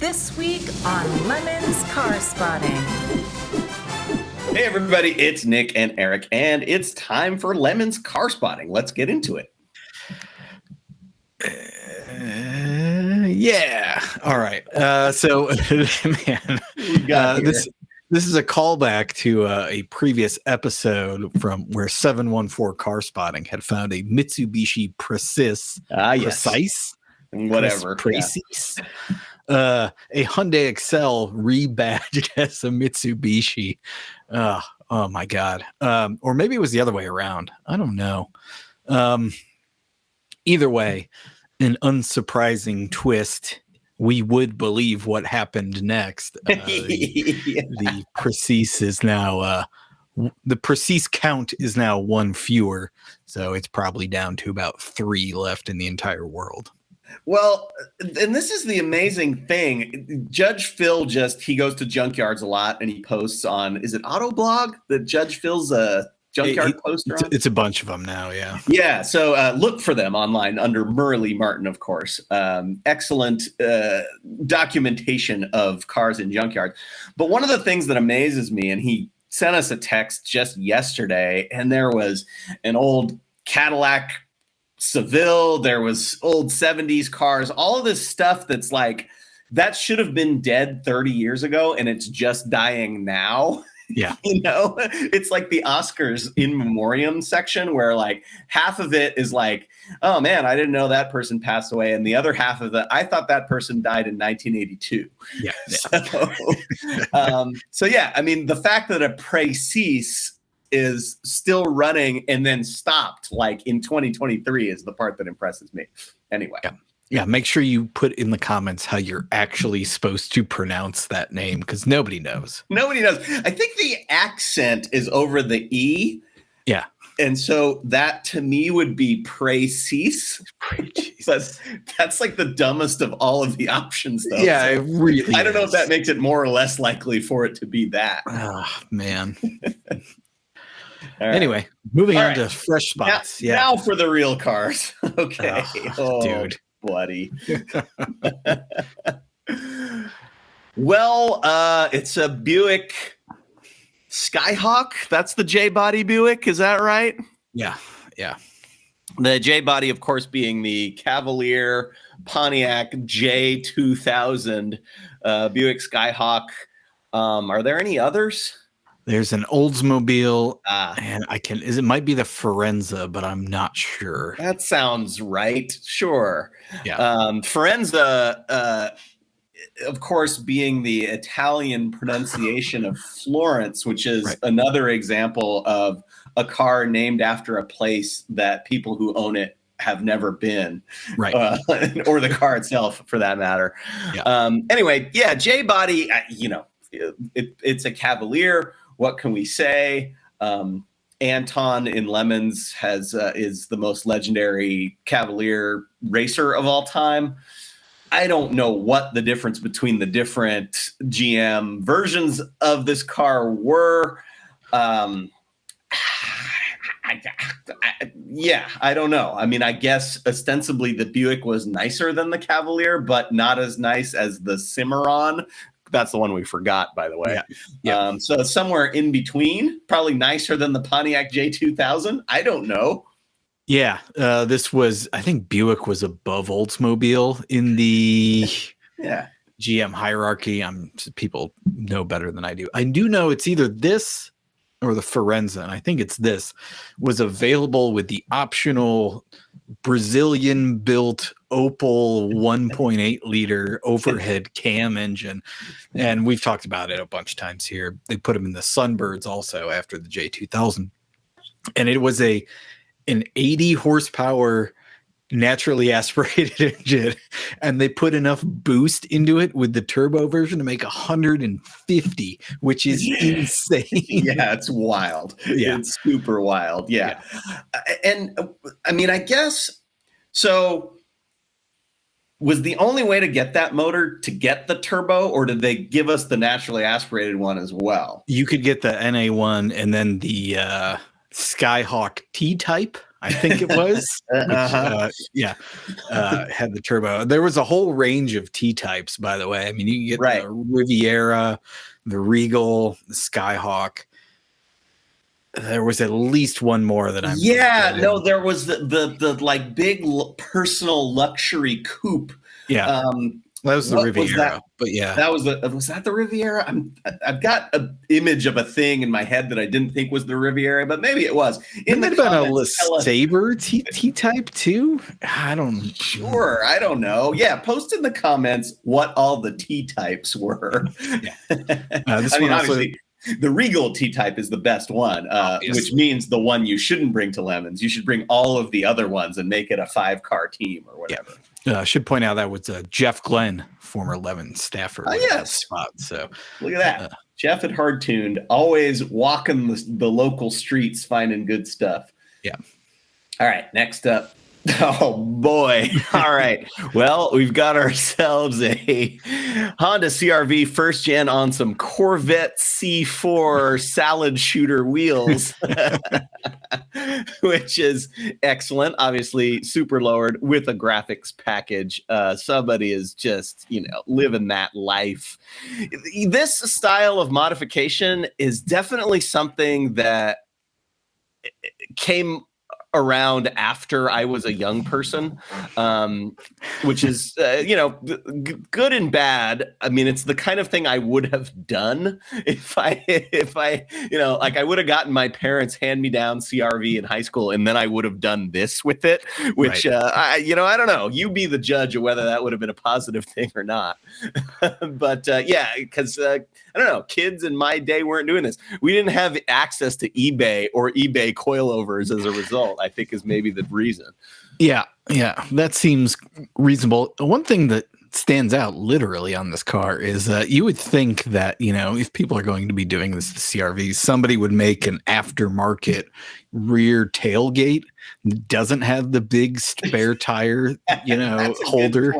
This week on Lemon's Car Spotting. Hey everybody, it's Nick and Eric, and it's time for Lemon's Car Spotting. Let's get into it. Yeah. All right. So, man, this is a callback to a previous episode from where 714 Car Spotting had found a Mitsubishi Precise, whatever, Precise, a Hyundai Excel rebadged as a Mitsubishi. Oh my God. Or maybe it was the other way around. I don't know. Either way, an unsurprising twist. We would believe what happened next. The Precise is now the Precise count is now one fewer, so it's probably down to about 3 left in the entire world. Well, and this is the amazing thing. Judge Phil he goes to junkyards a lot, and he posts on, is it Autoblog that Judge Phil's junkyard poster on? It's a bunch of them now, yeah. Yeah, so look for them online under Murley Martin, of course. Excellent documentation of cars in junkyards. But one of the things that amazes me, and he sent us a text just yesterday, and there was an old Cadillac Seville, there was old 70s cars, all of this stuff that's like, that should have been dead 30 years ago, and it's just dying now. Yeah. You know, it's like the Oscars in memoriam section where like half of it is like, oh man, I didn't know that person passed away. And the other half of it, I thought that person died in 1982. Yeah. So yeah, I mean, the fact that a Precise is still running and then stopped like in 2023 is the part that impresses me. Anyway. Yeah, make sure you put in the comments how you're actually supposed to pronounce that name, because nobody knows. Nobody knows. I think the accent is over the E. Yeah. And so that to me would be Precise. But that's like the dumbest of all of the options, though. Yeah, it really I don't know if that makes it more or less likely for it to be that. Oh, man. Right. Anyway, moving on to fresh spots. Now for the real cars. Okay. Dude. Buddy. Well, it's a Buick Skyhawk. That's the J-body Buick. Is that right? Yeah. The J-body, of course, being the Cavalier Pontiac J2000 Buick Skyhawk. Are there any others? There's an Oldsmobile, and it might be the Forenza, but I'm not sure. That sounds right. Sure. Yeah. Forenza, of course, being the Italian pronunciation of Florence, which is another example of a car named after a place that people who own it have never been, right? Or the car itself, for that matter. Yeah. Anyway, yeah, J-body. It's a Cavalier. What can we say? Anton in Lemons is the most legendary Cavalier racer of all time. I don't know what the difference between the different GM versions of this car were. I don't know. I mean, I guess ostensibly the Buick was nicer than the Cavalier, but not as nice as the Cimarron. That's the one we forgot, by the way. Yeah. So it's somewhere in between, probably nicer than the Pontiac J2000. I don't know. Yeah. I think Buick was above Oldsmobile in the GM hierarchy. People know better than I do. I do know it's either this or the Forenza, and I think it's this, was available with the optional Brazilian-built Opel 1.8 liter overhead cam engine. And we've talked about it a bunch of times here. They put them in the Sunbirds also after the J2000. And it was an 80 horsepower naturally aspirated engine, and they put enough boost into it with the turbo version to make 150, which is insane. Yeah, it's wild. Yeah, it's super wild. Yeah. And I mean, I guess so. Was the only way to get that motor to get the turbo, or did they give us the naturally aspirated one as well? You could get the NA1 and then the Skyhawk T-Type, I think it was. Had the turbo. There was a whole range of T-types, by the way. I mean, you can get the Riviera, the Regal, the Skyhawk. There was at least one more that I'm. Yeah, no, there was the like big personal luxury coupe. Yeah. That was the Riviera, but yeah, was that the Riviera? I've got an image of a thing in my head that I didn't think was the Riviera, but maybe it was. It might have been a LeSabre T-type too. I don't know. Yeah, post in the comments what all the T-types were. Yeah. This one obviously, the Regal T-type is the best one, which means the one you shouldn't bring to Lemons. You should bring all of the other ones and make it a 5-car team or whatever. Yeah. I should point out that was Jeff Glenn, former Lemons staffer. Oh, yes. Spot. So look at that. Jeff had hard tuned, always walking the local streets, finding good stuff. Yeah. All right. Next up. Oh boy. All right. Well, we've got ourselves a Honda CRV first gen on some Corvette C4 salad shooter wheels, which is excellent. Obviously super lowered with a graphics package. Somebody is just, living that life. This style of modification is definitely something that came around after I was a young person, which is, good and bad. I mean, it's the kind of thing I would have done if I, I would have gotten my parents' hand-me-down CRV in high school, and then I would have done this with it, which, I don't know. You be the judge of whether that would have been a positive thing or not. But because I don't know, kids in my day weren't doing this. We didn't have access to eBay or eBay coilovers as a result, I think is maybe the reason. Yeah, that seems reasonable. One thing that stands out literally on this car is you would think that, if people are going to be doing this to CRVs, somebody would make an aftermarket rear tailgate that doesn't have the big spare tire, holder.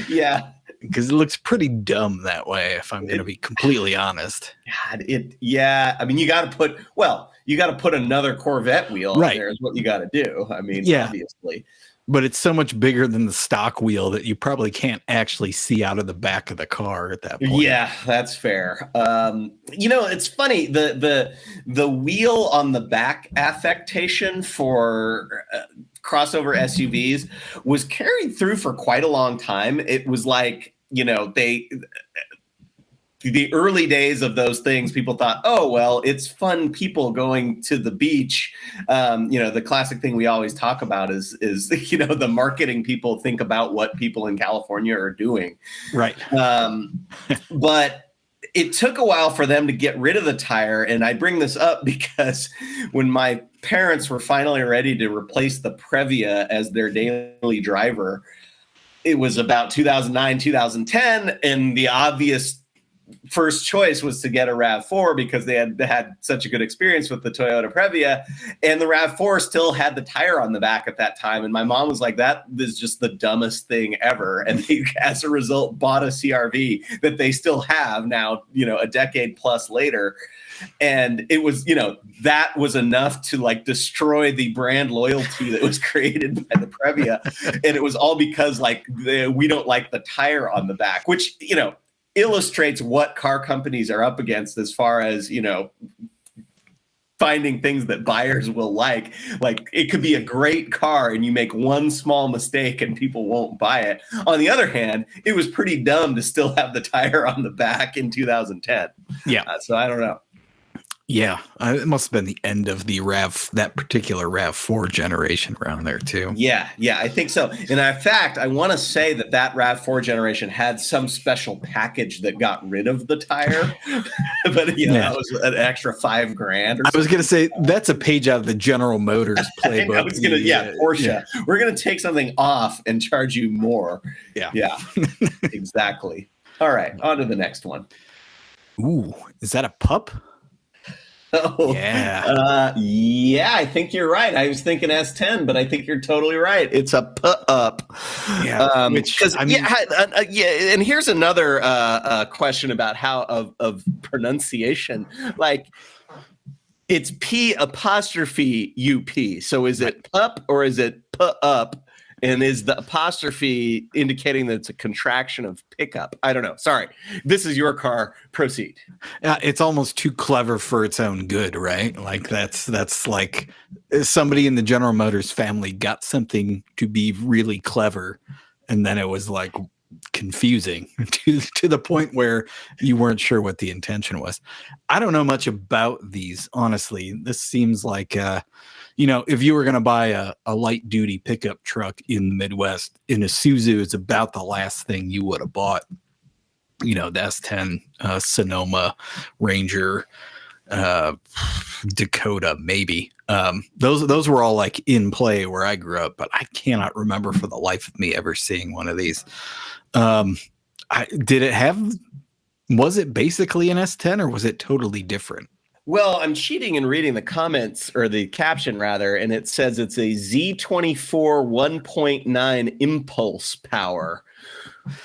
Yeah. Because it looks pretty dumb that way, if I'm going to be completely honest. God, I mean, you got to put another Corvette wheel on there is what you got to do. I mean, obviously. But it's so much bigger than the stock wheel that you probably can't actually see out of the back of the car at that point. Yeah, that's fair. It's funny. The wheel on the back affectation for crossover SUVs was carried through for quite a long time. It was like, the early days of those things, people thought, oh, well, it's fun people going to the beach. The classic thing we always talk about is the marketing people think about what people in California are doing. Right. But it took a while for them to get rid of the tire. And I bring this up because when my parents were finally ready to replace the Previa as their daily driver, it was about 2009, 2010. And the obvious first choice was to get a RAV4 because they had such a good experience with the Toyota Previa, and the RAV4 still had the tire on the back at that time. And my mom was like, that is just the dumbest thing ever. And they, as a result, bought a CRV that they still have now, a decade plus later. And it was, that was enough to like destroy the brand loyalty that was created by the Previa. And it was all because we don't like the tire on the back, which, illustrates what car companies are up against as far as, finding things that buyers will like it could be a great car and you make one small mistake and people won't buy it. On the other hand, it was pretty dumb to still have the tire on the back in 2010. Yeah. So I don't know. Yeah, it must have been the end of the that particular RAV4 generation around there too. Yeah, I think so. And in fact, I want to say that RAV4 generation had some special package that got rid of the tire, but that was an extra $5,000. I was going to say that's a page out of the General Motors playbook. I was going to, Porsche. Yeah. We're going to take something off and charge you more. Yeah, exactly. All right, on to the next one. Ooh, is that a pup? Oh, yeah. I think you're right. I was thinking S10, but I think you're totally right. It's a up. Yeah. And here's another question about how of pronunciation. Like, It's P apostrophe UP. So is it pup or is it pu up? And is the apostrophe indicating that it's a contraction of pickup? I don't know. Sorry. This is your car. Proceed. It's almost too clever for its own good, right? Like that's like somebody in the General Motors family got something to be really clever, and then it was like confusing to the point where you weren't sure what the intention was. I don't know much about these, honestly. This seems like if you were going to buy a light duty pickup truck in the Midwest, in Isuzu is about the last thing you would have bought. The S10, Sonoma, Ranger, Dakota, maybe. Those were all like in play where I grew up, but I cannot remember for the life of me ever seeing one of these. Was it basically an S10 or was it totally different? Well, I'm cheating and reading the comments, or the caption rather, and it says it's a Z24 1.9 impulse power,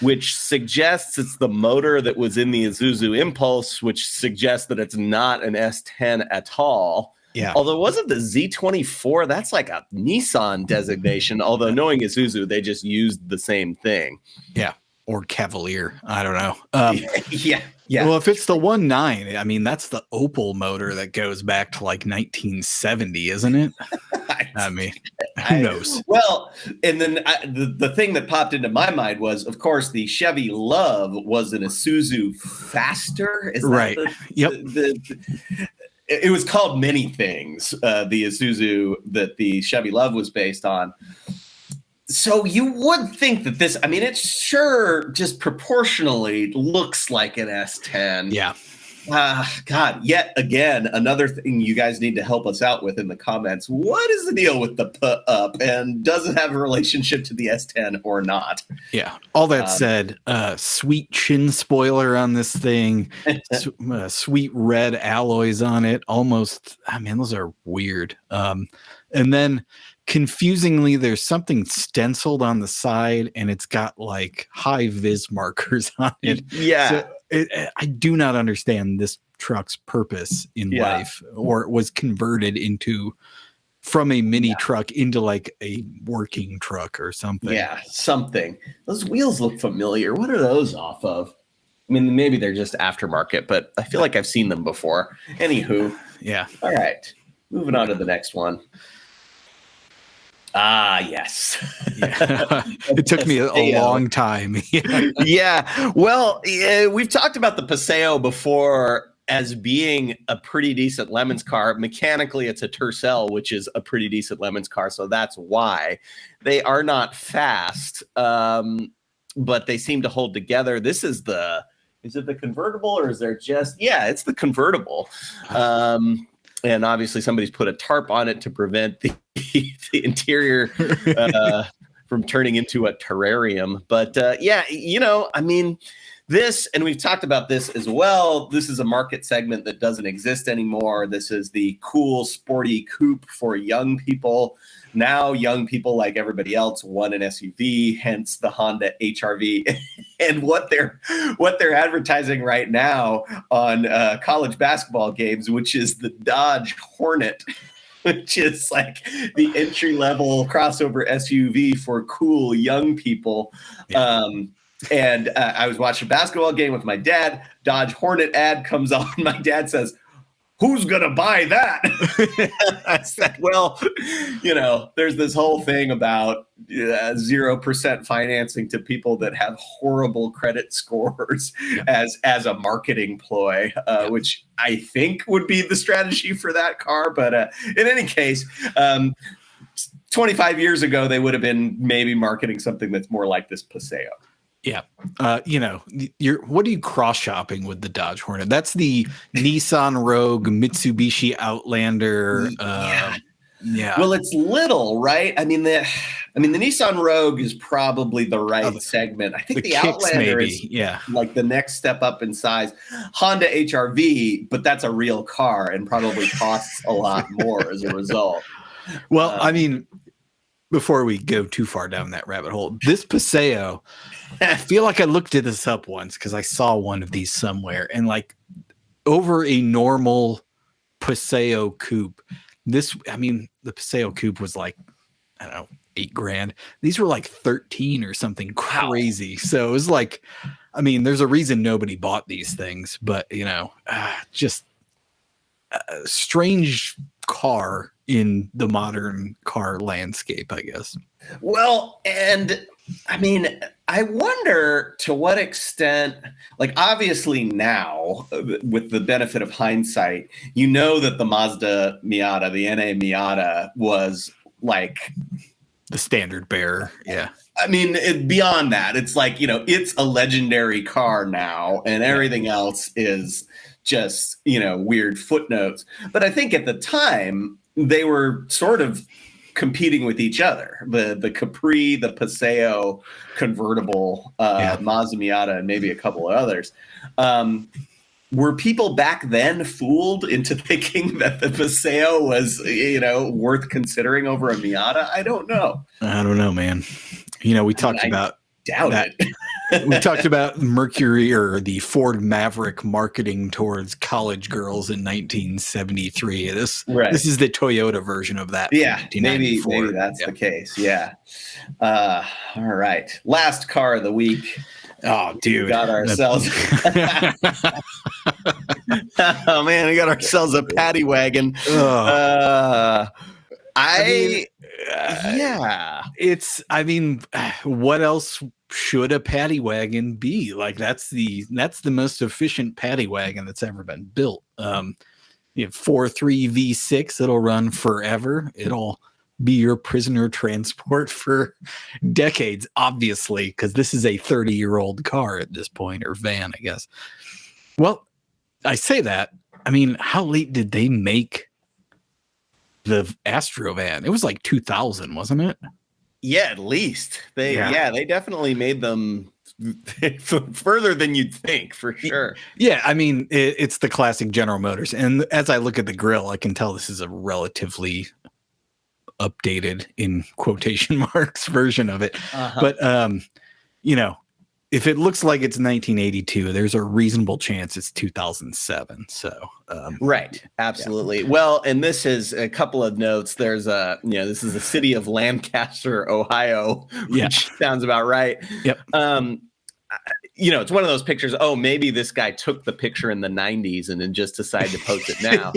which suggests it's the motor that was in the Isuzu Impulse, which suggests that it's not an S10 at all. Yeah. Although wasn't the Z24, that's like a Nissan designation, although knowing Isuzu, they just used the same thing. Yeah. Or Cavalier. I don't know. Yeah. Well, if it's the 1.9, I mean, that's the Opel motor that goes back to like 1970, isn't it? I mean, who knows? Well, and then the thing that popped into my mind was, of course, the Chevy Love was an Isuzu Faster. Is that right. Yep. It was called many things, the Isuzu that the Chevy Love was based on. So you would think that this, I mean, it sure just proportionally looks like an S10. Yeah. God, yet again, another thing you guys need to help us out with in the comments. What is the deal with the put up, and does it have a relationship to the S10 or not? Yeah. All that said, sweet chin spoiler on this thing, sweet red alloys on it. Almost, I mean, those are weird. And then confusingly, there's something stenciled on the side and it's got like high vis markers on it. Yeah. So I do not understand this truck's purpose in life, or it was converted from a mini truck into like a working truck or something. Yeah, something. Those wheels look familiar. What are those off of? I mean, maybe they're just aftermarket, but I feel like I've seen them before. Anywho. Yeah. All right. Moving on to the next one. Ah, yes. Yeah. It took me a long time. Yeah. Well, we've talked about the Paseo before as being a pretty decent Lemons car. Mechanically, it's a Tercel, which is a pretty decent Lemons car. So that's why. They are not fast, but they seem to hold together. Is it the convertible, or is there just, it's the convertible. And obviously somebody's put a tarp on it to prevent the interior from turning into a terrarium. But I mean, this, and we've talked about this as well, this is a market segment that doesn't exist anymore. This is the cool, sporty coupe for young people. Now young people, like everybody else, want an SUV, hence the Honda HR-V. And what they're advertising right now on college basketball games, which is the Dodge Hornet, which is like the entry-level crossover SUV for cool young people. Yeah. And I was watching a basketball game with my dad. Dodge Hornet ad comes on. My dad says, "Who's going to buy that?" I said, well, there's this whole thing about 0% financing to people that have horrible credit scores as a marketing ploy, which I think would be the strategy for that car. But in any case, 25 years ago, they would have been maybe marketing something that's more like this Paseo. Yeah. What are you cross shopping with the Dodge Hornet? That's the Nissan Rogue, Mitsubishi Outlander. Yeah. Well, it's little, right? I mean, the Nissan Rogue is probably the right segment. I think the Outlander is like the next step up in size. Honda HR-V, but that's a real car and probably costs a lot more as a result. Well, I mean, before we go too far down that rabbit hole, this Paseo, I feel like I looked at this up once because I saw one of these somewhere, and like over a normal Paseo coupe. The Paseo coupe was like, I don't know, $8,000. These were like 13 or something crazy. So it was like, there's a reason nobody bought these things, but just a strange car in the modern car landscape, I guess. Well, and I wonder to what extent, like obviously now with the benefit of hindsight, that the Mazda Miata, the NA Miata was like the standard bearer. Yeah. Beyond that, it's like, it's a legendary car now and everything else is just, weird footnotes. But I think at the time they were sort of competing with each other. The Capri, the Paseo convertible, Mazda Miata, and maybe a couple of others. Were people back then fooled into thinking that the Paseo was, worth considering over a Miata? I don't know. I don't know, man. We talked about doubt that. it. We talked about Mercury or the Ford Maverick marketing towards college girls in 1973. This is the Toyota version of that. Yeah, maybe that's the case. Yeah. All right. Last car of the week. Oh, dude. We got ourselves. Oh, man. We got ourselves a paddy wagon. What else should a paddy wagon be? Like that's the most efficient paddy wagon that's ever been built. You have 4.3 V6. It'll run forever. It'll be your prisoner transport for decades, obviously, because this is a 30-year-old car at this point, or van, I guess. Well, I say that. How late did they make the Astro van? It was like 2000, wasn't it? Yeah, at least they definitely made them further than you'd think, for sure. Yeah, it's the classic General Motors, and as I look at the grill, I can tell this is a relatively updated, in quotation marks, version of it. But if it looks like it's 1982, there's a reasonable chance it's 2007. So, right. Absolutely. Yeah. Well, and this is a couple of notes. There's this is the city of Lancaster, Ohio, which sounds about right. Yep. It's one of those pictures. Oh, maybe this guy took the picture in the 90s and then just decided to post it now.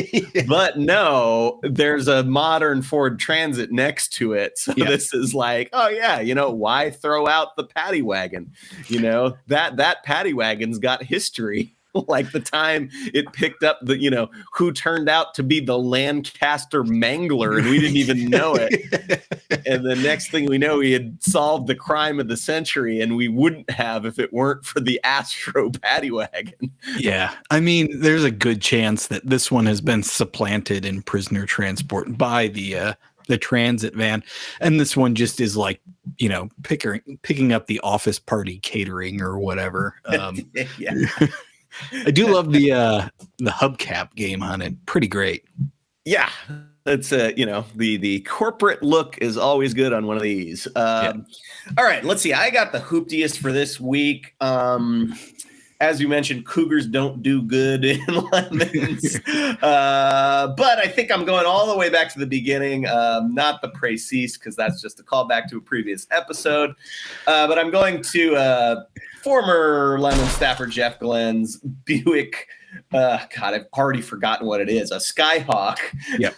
But no, there's a modern Ford Transit next to it. So this is like, oh yeah, why throw out the paddy wagon? That paddy wagon's got history. Like the time it picked up the, who turned out to be the Lancaster Mangler, and we didn't even know it. And the next thing we know, we had solved the crime of the century, and we wouldn't have if it weren't for the Astro paddy wagon. Yeah. There's a good chance that this one has been supplanted in prisoner transport by the transit van. And this one just is like, picking up the office party catering or whatever. Yeah. I do love the hubcap game on it. Pretty great. Yeah. It's the corporate look is always good on one of these. All right, let's see. I got the hooptiest for this week. As you mentioned, Cougars don't do good in lemons. But I think I'm going all the way back to the beginning, not the Précis, because that's just a callback to a previous episode. But I'm going to former Lemon staffer Jeff Glenn's Buick. God, I've already forgotten what it is. A Skyhawk. Yep.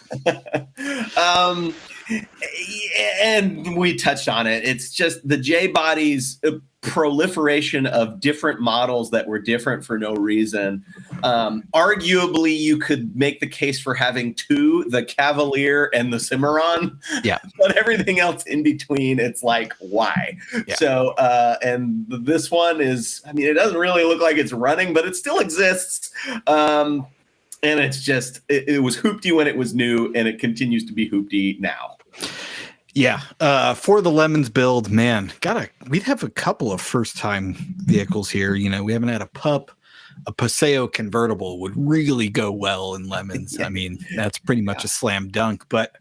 And we touched on it. It's just the J-Body's proliferation of different models that were different for no reason. Arguably, you could make the case for having two, the Cavalier and the Cimarron. Yeah. But everything else in between, it's like, why? Yeah. So, and this one is, it doesn't really look like it's running, but it still exists. And it's just, it was hoopty when it was new, and it continues to be hoopty now. Yeah. For the Lemons build, man, we'd have a couple of first-time vehicles here. We haven't had a pup. A Paseo convertible would really go well in Lemons. Yeah. That's pretty much a slam dunk. But,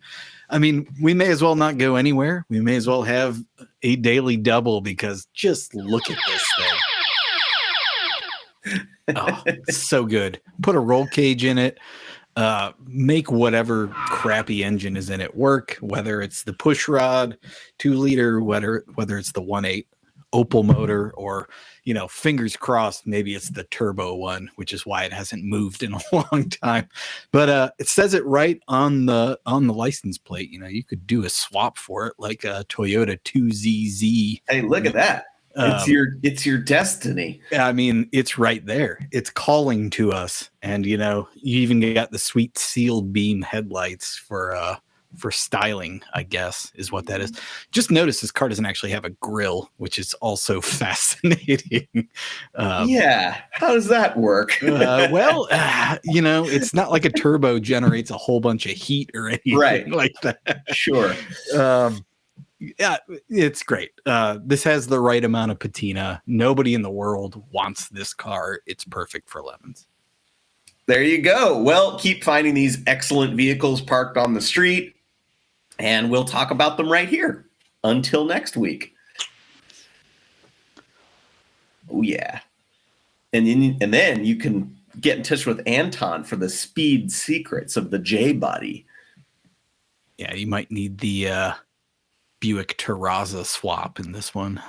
we may as well not go anywhere. We may as well have a daily double, because just look at this thing. Oh, it's so good. Put a roll cage in it. make whatever crappy engine is in it work, whether it's the push rod 2-liter, whether it's the 1.8 Opal motor, or, you know, fingers crossed, maybe it's the turbo one, which is why it hasn't moved in a long time. But it says it right on the license plate. You know, you could do a swap for it, like a Toyota 2ZZ. Hey, look at that. It's your destiny. I mean, it's right there. It's calling to us. And, you know, you even got the sweet sealed beam headlights for styling, I guess, is what that is. Just notice this car doesn't actually have a grill, which is also fascinating. Yeah. How does that work? Well, you know, it's not like a turbo generates a whole bunch of heat or anything like that. Sure. Yeah, it's great. This has the right amount of patina. Nobody in the world wants this car. It's perfect for lemons. There you go. Well, keep finding these excellent vehicles parked on the street, and we'll talk about them right here. Until next week. Oh, yeah. And then you can get in touch with Anton for the speed secrets of the J-body. Yeah, you might need the Buick Terraza swap in this one.